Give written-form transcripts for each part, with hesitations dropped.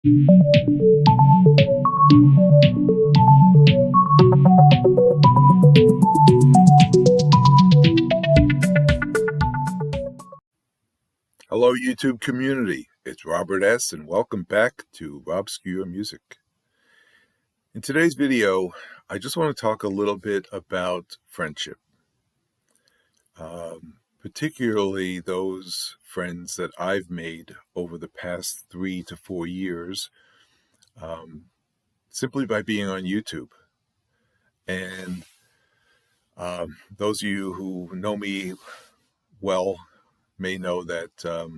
Hello, YouTube community. It's Robert S., and welcome back to Robscure Music. In today's video, I just want to talk a little bit about friendship, particularly those friends that I've made over the past 3 to 4 years, simply by being on YouTube. And those of you who know me well may know that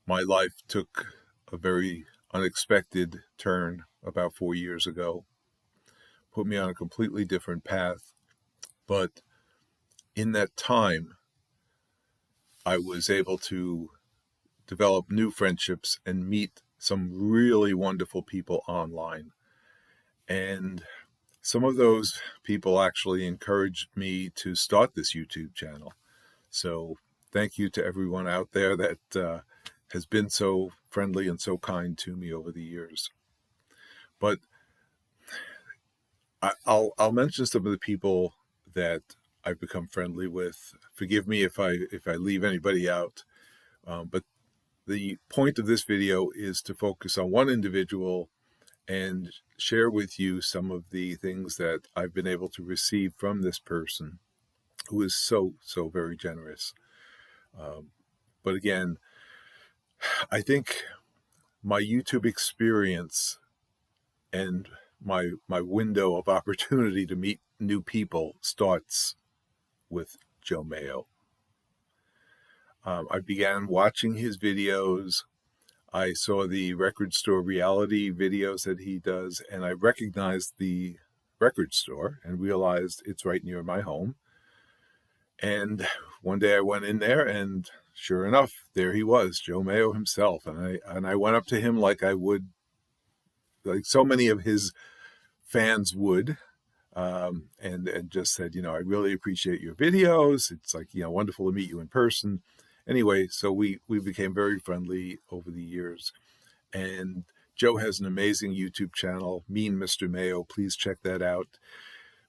my life took a very unexpected turn about 4 years ago, put me on a completely different path. But in that time, I was able to develop new friendships and meet some really wonderful people online. And some of those people actually encouraged me to start this YouTube channel. So thank you to everyone out there that has been so friendly and so kind to me over the years. But I'll mention some of the people that I've become friendly with. Forgive me if I leave anybody out. But the point of this video is to focus on one individual and share with you some of the things that I've been able to receive from this person who is so very generous. But again, I think my YouTube experience and my window of opportunity to meet new people starts with Joe Mayo. I began watching his videos. I saw the record store reality videos that he does, and I recognized the record store and realized it's right near my home. And one day I went in there, and sure enough, there he was, Joe Mayo himself. And I went up to him like I would, like so many of his fans would, and just said, I really appreciate your videos. It's like, wonderful to meet you in person. Anyway, so we became very friendly over the years. And Joe has an amazing YouTube channel, Mean Mr. Mayo. Please check that out,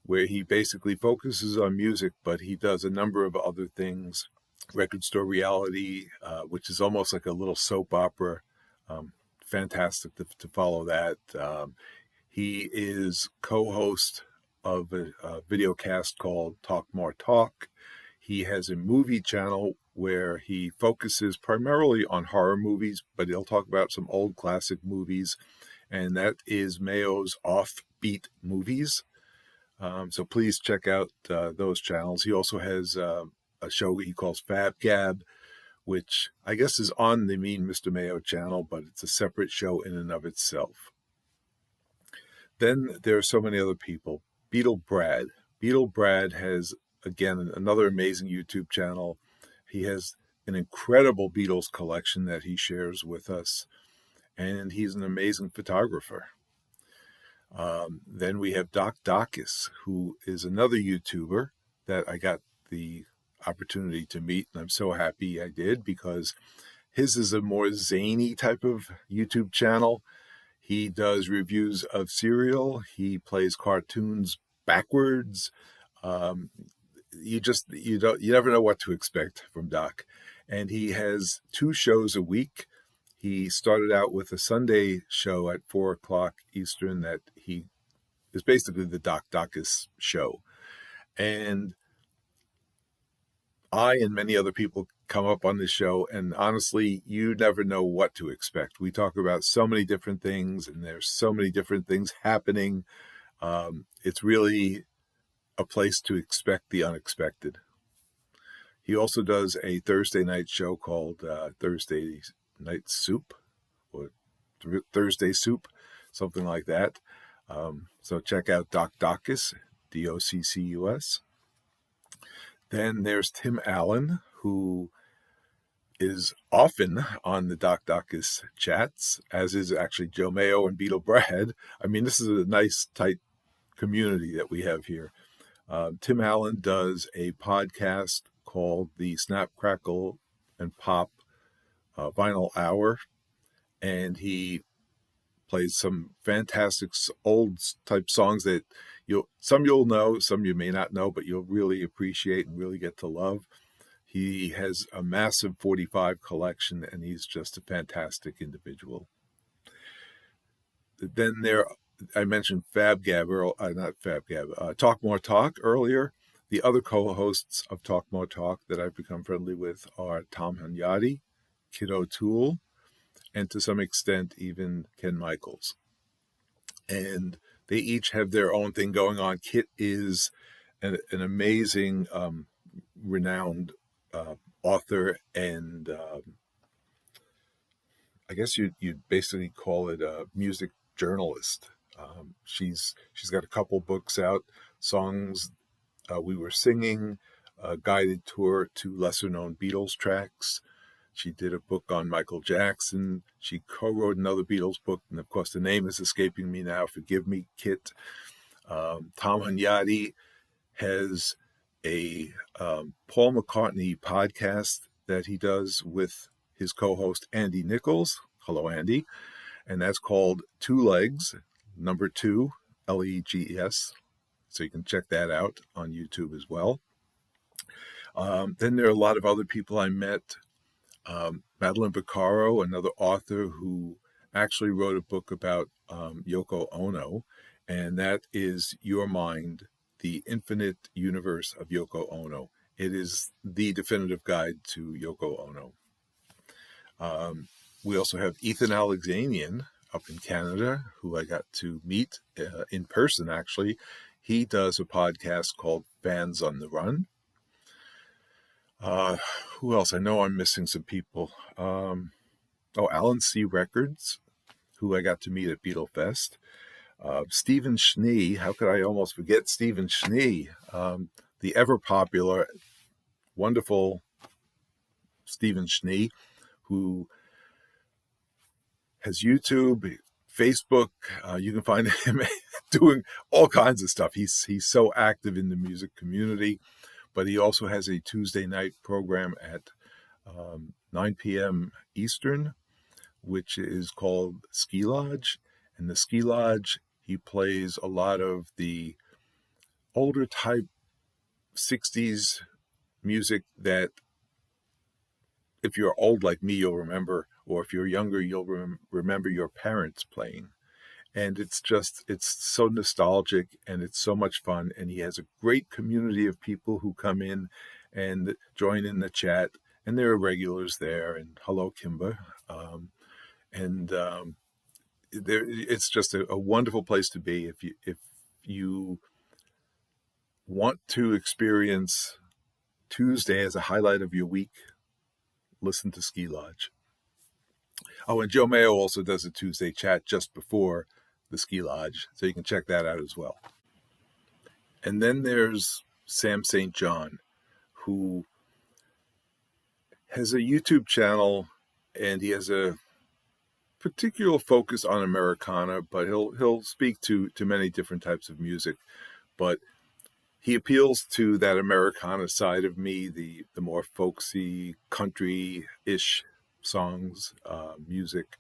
where he basically focuses on music, but he does a number of other things. Record store reality, which is almost like a little soap opera. Fantastic to follow that. He is co-host of a video cast called Talk More Talk. He has a movie channel where he focuses primarily on horror movies, but he'll talk about some old classic movies, and that is Mayo's Offbeat Movies. So please check out those channels. He also has a show he calls Fab Gab, which I guess is on the Mean Mr. Mayo channel, but it's a separate show in and of itself. Then there are so many other people. Beetle Brad. Beetle Brad has, again, another amazing YouTube channel. He has an incredible Beatles collection that he shares with us, and he's an amazing photographer. Then we have Doc Dacus, who is another YouTuber that I got the opportunity to meet, and I'm so happy I did, because his is a more zany type of YouTube channel. He does reviews of cereal. He plays cartoons backwards. You never know what to expect from Doc. And he has 2 shows a week. He started out with a Sunday show at 4 o'clock Eastern that he is basically the Doc Dacus show. And I and many other people come up on this show, and honestly, you never know what to expect. We talk about so many different things, and there's so many different things happening. It's really a place to expect the unexpected. He also does a Thursday night show called Thursday Night Soup, or Thursday Soup, something like that. So check out Doc Dacus, Doccus. Then there's Tim Allen, who is often on the Doc Dacus chats, as is actually Joe Mayo and Beetle Brad. I mean, this is a nice, tight community that we have here. Tim Allen does a podcast called the Snap, Crackle, and Pop Vinyl Hour, and he plays some fantastic old type songs that you'll know, some you may not know, but you'll really appreciate and really get to love. He has a massive 45 collection, and he's just a fantastic individual. Then I mentioned Talk More Talk earlier. The other co-hosts of Talk More Talk that I've become friendly with are Tom Hunyadi, Kid O'Toole, and to some extent even Ken Michaels. And they each have their own thing going on. Kit is an amazing, renowned author, and I guess you'd basically call it a music journalist. She's got a couple books out, Songs We Were Singing, a guided tour to lesser-known Beatles tracks. She did a book on Michael Jackson. She co-wrote another Beatles book, and of course the name is escaping me now. Forgive me, Kit. Tom Hunyadi has a Paul McCartney podcast that he does with his co-host Andy Nichols. Hello, Andy. And that's called Two Legs, number 2, Legs. So you can check that out on YouTube as well. Then there are a lot of other people I met. Madeline Beccaro, another author who actually wrote a book about Yoko Ono, and that is Your Mind, the Infinite Universe of Yoko Ono. It is the definitive guide to Yoko Ono. We also have Ethan Alexanian up in Canada, who I got to meet in person, actually. He does a podcast called Fans on the Run. Who else? I know I'm missing some people. Alan C. Records, who I got to meet at Beatlefest. Stephen Schnee, how could I almost forget Stephen Schnee? The ever-popular, wonderful Stephen Schnee, who has YouTube, Facebook. You can find him doing all kinds of stuff. He's so active in the music community, but he also has a Tuesday night program at 9 p.m. Eastern, which is called Ski Lodge. And the Ski Lodge, he plays a lot of the older type 60s music that if you're old like me, you'll remember, or if you're younger, you'll remember your parents playing. And it's so nostalgic, and it's so much fun. And he has a great community of people who come in and join in the chat. And there are regulars there. And hello, Kimber. It's just a wonderful place to be. If you want to experience Tuesday as a highlight of your week, listen to Ski Lodge. Oh, and Joe Mayo also does a Tuesday chat just before the Ski Lodge, so you can check that out as well. And then there's Sam St. John, who has a YouTube channel, and he has a particular focus on Americana, but he'll speak to many different types of music. But he appeals to that Americana side of me, the more folksy, country-ish songs, music.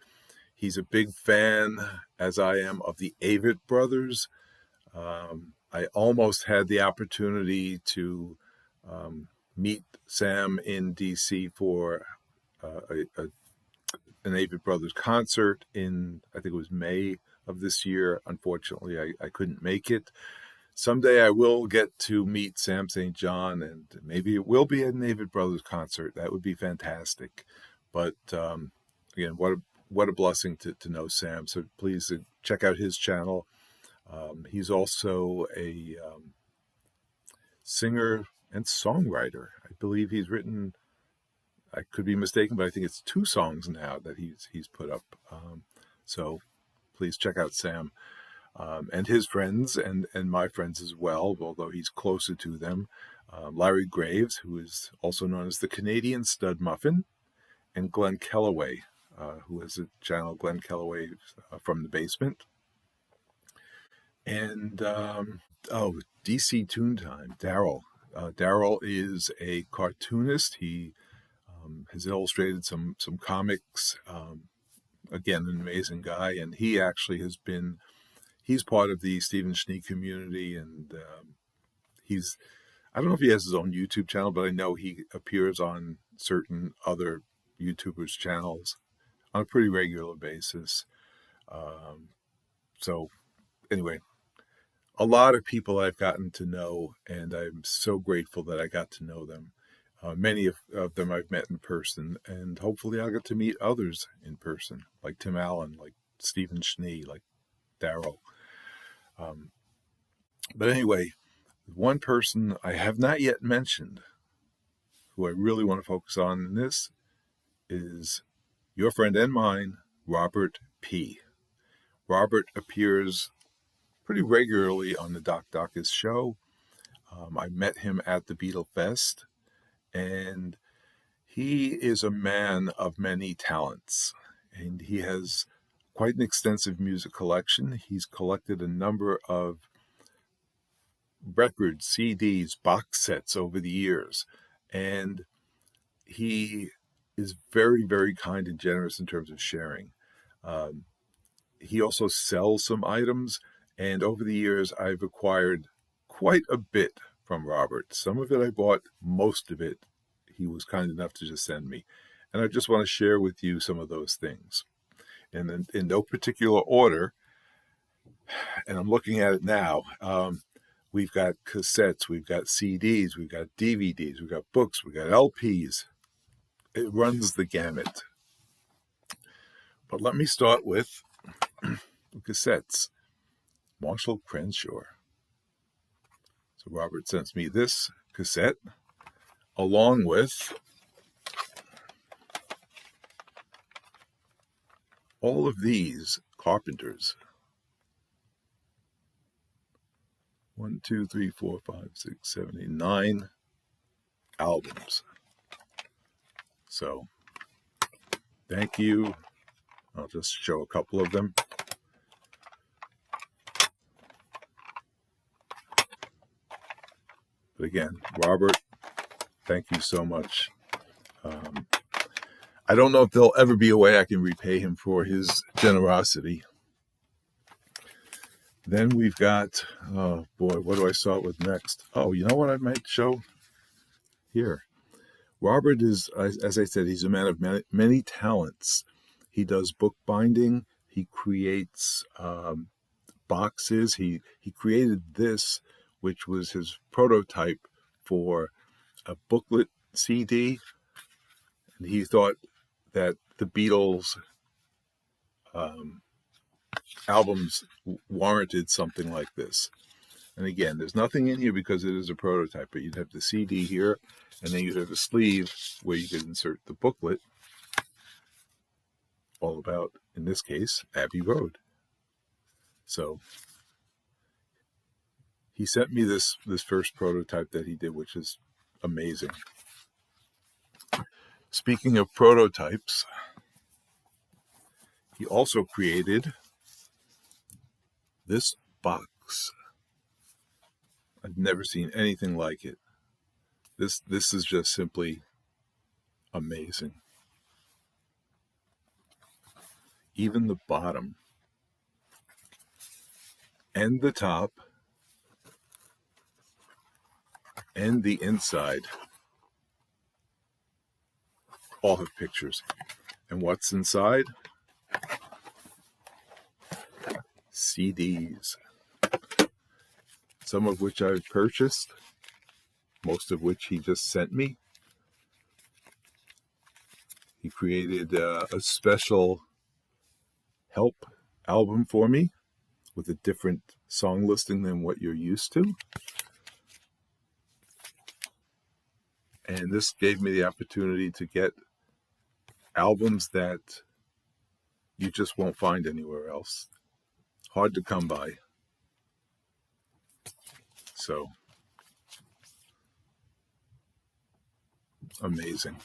He's a big fan, as I am, of the Avett Brothers. I almost had the opportunity to meet Sam in D.C. for an Avett Brothers concert in, I think it was May of this year. Unfortunately, I couldn't make it. Someday I will get to meet Sam St. John, and maybe it will be at an Avett Brothers concert. That would be fantastic. But again, what a blessing to know Sam. So please check out his channel. He's also a singer and songwriter. I believe he's written, I could be mistaken, but I think it's 2 songs now that he's put up. So please check out Sam and his friends and my friends as well, although he's closer to them. Larry Graves, who is also known as the Canadian Stud Muffin, and Glenn Kellaway, who has a channel, Glenn Kellaway from the Basement. And, DC Toontime, Daryl. Daryl is a cartoonist. He has illustrated some comics. again, an amazing guy. And he actually he's part of the Stephen Schnee community. And I don't know if he has his own YouTube channel, but I know he appears on certain other YouTubers' channels on a pretty regular basis. So anyway, a lot of people I've gotten to know, and I'm so grateful that I got to know them. Many of them I've met in person, and hopefully I'll get to meet others in person, like Tim Allen, like Stephen Schnee, like Daryl. But anyway, one person I have not yet mentioned, who I really want to focus on in this, is your friend and mine, Robert P. Robert appears pretty regularly on the Doc Dacus show. I met him at the Beatle Fest, and he is a man of many talents, and he has quite an extensive music collection. He's collected a number of records, CDs, box sets over the years, and he is very, very kind and generous in terms of sharing. He also sells some items, and over the years I've acquired quite a bit from Robert. Some of it I bought, most of it he was kind enough to just send me. And I just want to share with you some of those things. And in no particular order, and I'm looking at it now, we've got cassettes, we've got CDs, we've got DVDs, we've got books, we've got LPs. It runs the gamut. But let me start with the cassettes. Marshall Crenshaw. So Robert sends me this cassette along with all of these Carpenters. 1, 2, 3, 4, 5, 6, 7, 8, 9 albums. So thank you. I'll just show a couple of them. But again, Robert, thank you so much. I don't know if there'll ever be a way I can repay him for his generosity. Then we've got, oh boy, what do I start with next? Oh, you know what I might show here? Robert is, as I said, he's a man of many talents. He does bookbinding. He creates boxes. He created this, which was his prototype for a booklet CD. And he thought that the Beatles albums warranted something like this. And again, there's nothing in here because it is a prototype, but you'd have the CD here, and then you'd have a sleeve where you could insert the booklet, all about, in this case, Abbey Road. So he sent me this first prototype that he did, which is amazing. Speaking of prototypes, he also created this box. I've never seen anything like it. This is just simply amazing. Even the bottom and the top and the inside all have pictures. And what's inside? CDs. Some of which I've purchased, most of which he just sent me. He created a special help album for me with a different song listing than what you're used to. And this gave me the opportunity to get albums that you just won't find anywhere else. Hard to come by. So, amazing.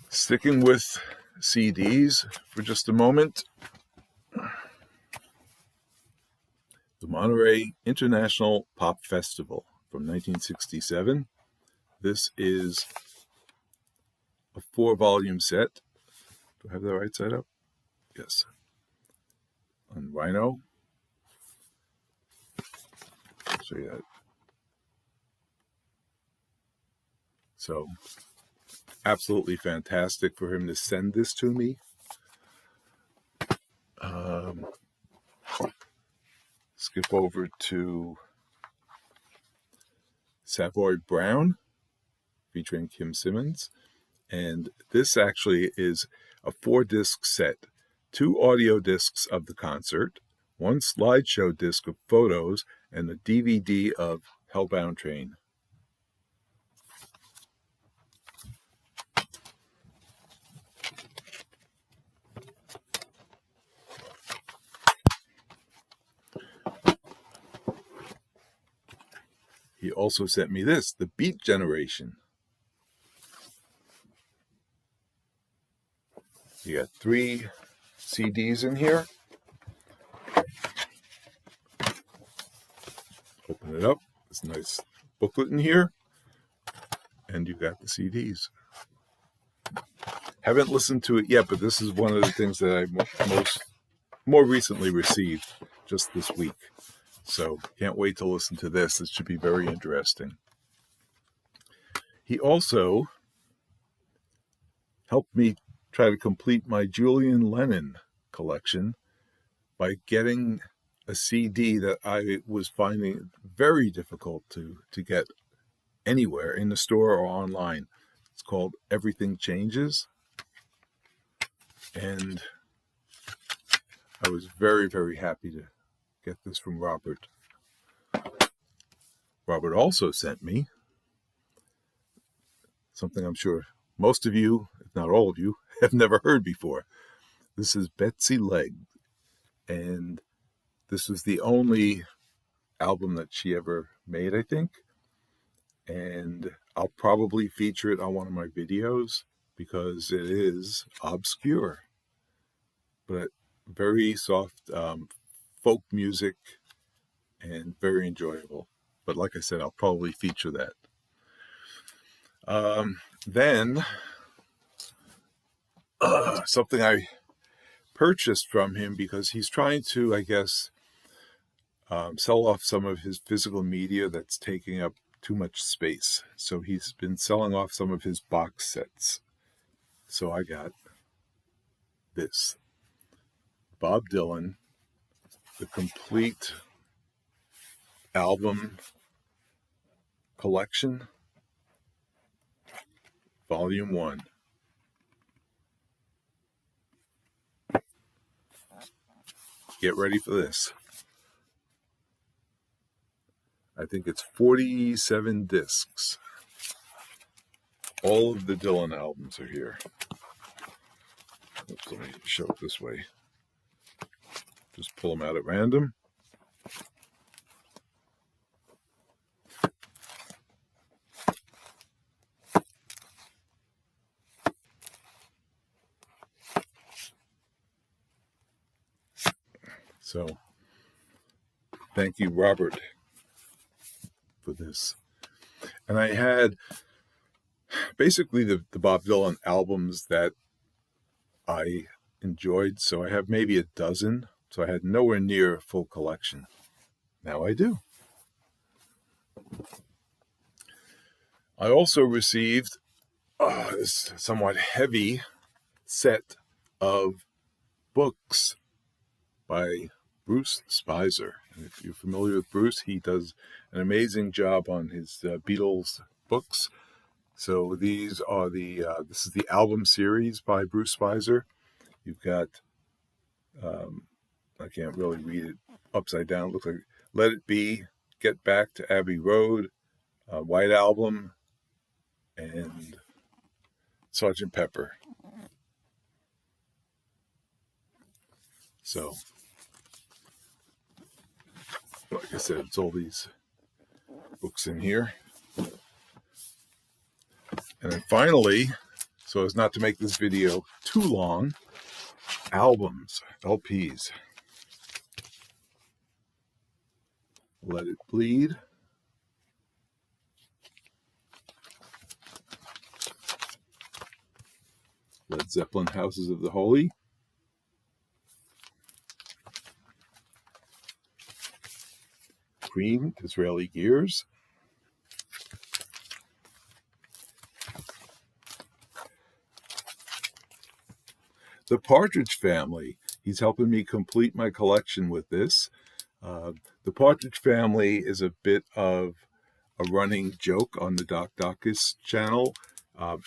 Sticking with CDs for just a moment. The Monterey International Pop Festival from 1967. This is a 4-volume set Do I have the right side up? Yes. On Rhino. I'll show you that. So, absolutely fantastic for him to send this to me. Skip over to Savoy Brown, featuring Kim Simmons. And this actually is a 4-disc set, 2 audio discs of the concert, 1 slideshow disc of photos, and a DVD of Hellbound Train. He also sent me this, The Beat Generation. You got 3 CDs in here. Open it up. There's a nice booklet in here. And you've got the CDs. Haven't listened to it yet, but this is one of the things that I more recently received just this week. So can't wait to listen to this. This should be very interesting. He also helped me try to complete my Julian Lennon collection by getting a CD that I was finding very difficult to get anywhere in the store or online. It's called Everything Changes. And I was very, very happy to get this from Robert. Robert also sent me something I'm sure most of you, if not all of you, have never heard before. This is Betsy Legg, and this was the only album that she ever made, I think. And I'll probably feature it on one of my videos because it is obscure, but very soft folk music and very enjoyable. But like I said, I'll probably feature that. Then something I purchased from him because he's trying to, I guess, sell off some of his physical media that's taking up too much space. So he's been selling off some of his box sets. So I got this. Bob Dylan, the complete album collection, Volume 1. Get ready for this. I think it's 47 discs. All of the Dylan albums are here. Oops, let me show it this way. Just pull them out at random. So, thank you, Robert, for this. And I had basically the Bob Dylan albums that I enjoyed. So I have maybe a dozen. So I had nowhere near a full collection. Now I do. I also received this somewhat heavy set of books by Bruce Spicer. And if you're familiar with Bruce, he does an amazing job on his Beatles books. So these are this is the album series by Bruce Spicer. You've got, I can't really read it upside down. It looks like Let It Be, Get Back to Abbey Road, White Album, and Sgt. Pepper. So, like I said, it's all these books in here. And then finally, so as not to make this video too long, albums, LPs. Let It Bleed. Led Zeppelin, Houses of the Holy. Cream, Disraeli Gears. The Partridge Family. He's helping me complete my collection with this. The Partridge Family is a bit of a running joke on the Doc Dacus channel.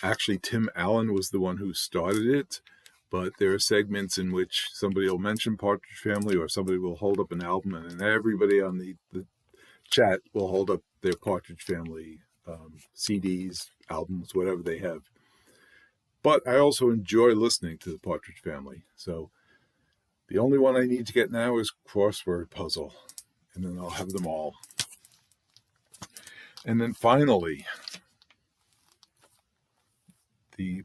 Actually, Tim Allen was the one who started it, but there are segments in which somebody will mention Partridge Family, or somebody will hold up an album, and then everybody on the chat will hold up their Partridge Family CDs, albums, whatever they have. But I also enjoy listening to the Partridge Family. So the only one I need to get now is Crossword Puzzle, and then I'll have them all. And then finally, the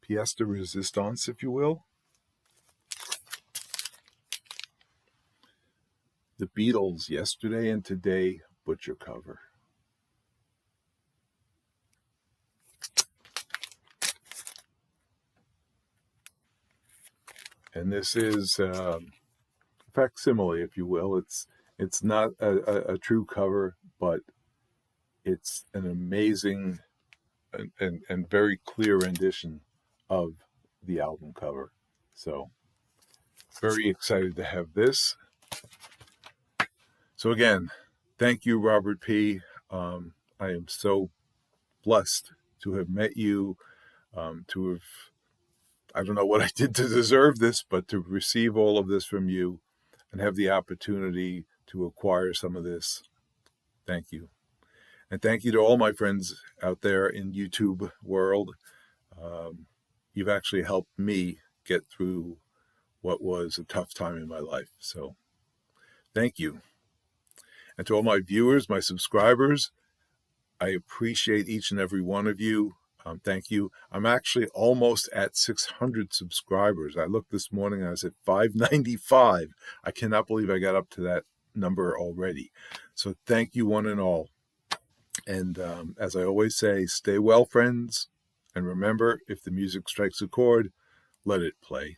pièce de résistance, if you will. The Beatles, Yesterday and Today, Butcher cover. And this is a facsimile, if you will. It's not a true cover, but it's an amazing and very clear rendition of the album cover. So very excited to have this. So again, thank you, Robert P. I am so blessed to have met you, to have, I don't know what I did to deserve this, but to receive all of this from you and have the opportunity to acquire some of this. Thank you. And thank you to all my friends out there in YouTube world. You've actually helped me get through what was a tough time in my life. So thank you. And to all my viewers, my subscribers, I appreciate each and every one of you. Thank you. I'm actually almost at 600 subscribers. I looked this morning, I was at 595. I cannot believe I got up to that number already. So thank you, one and all. And as I always say, stay well, friends. And remember, if the music strikes a chord, let it play.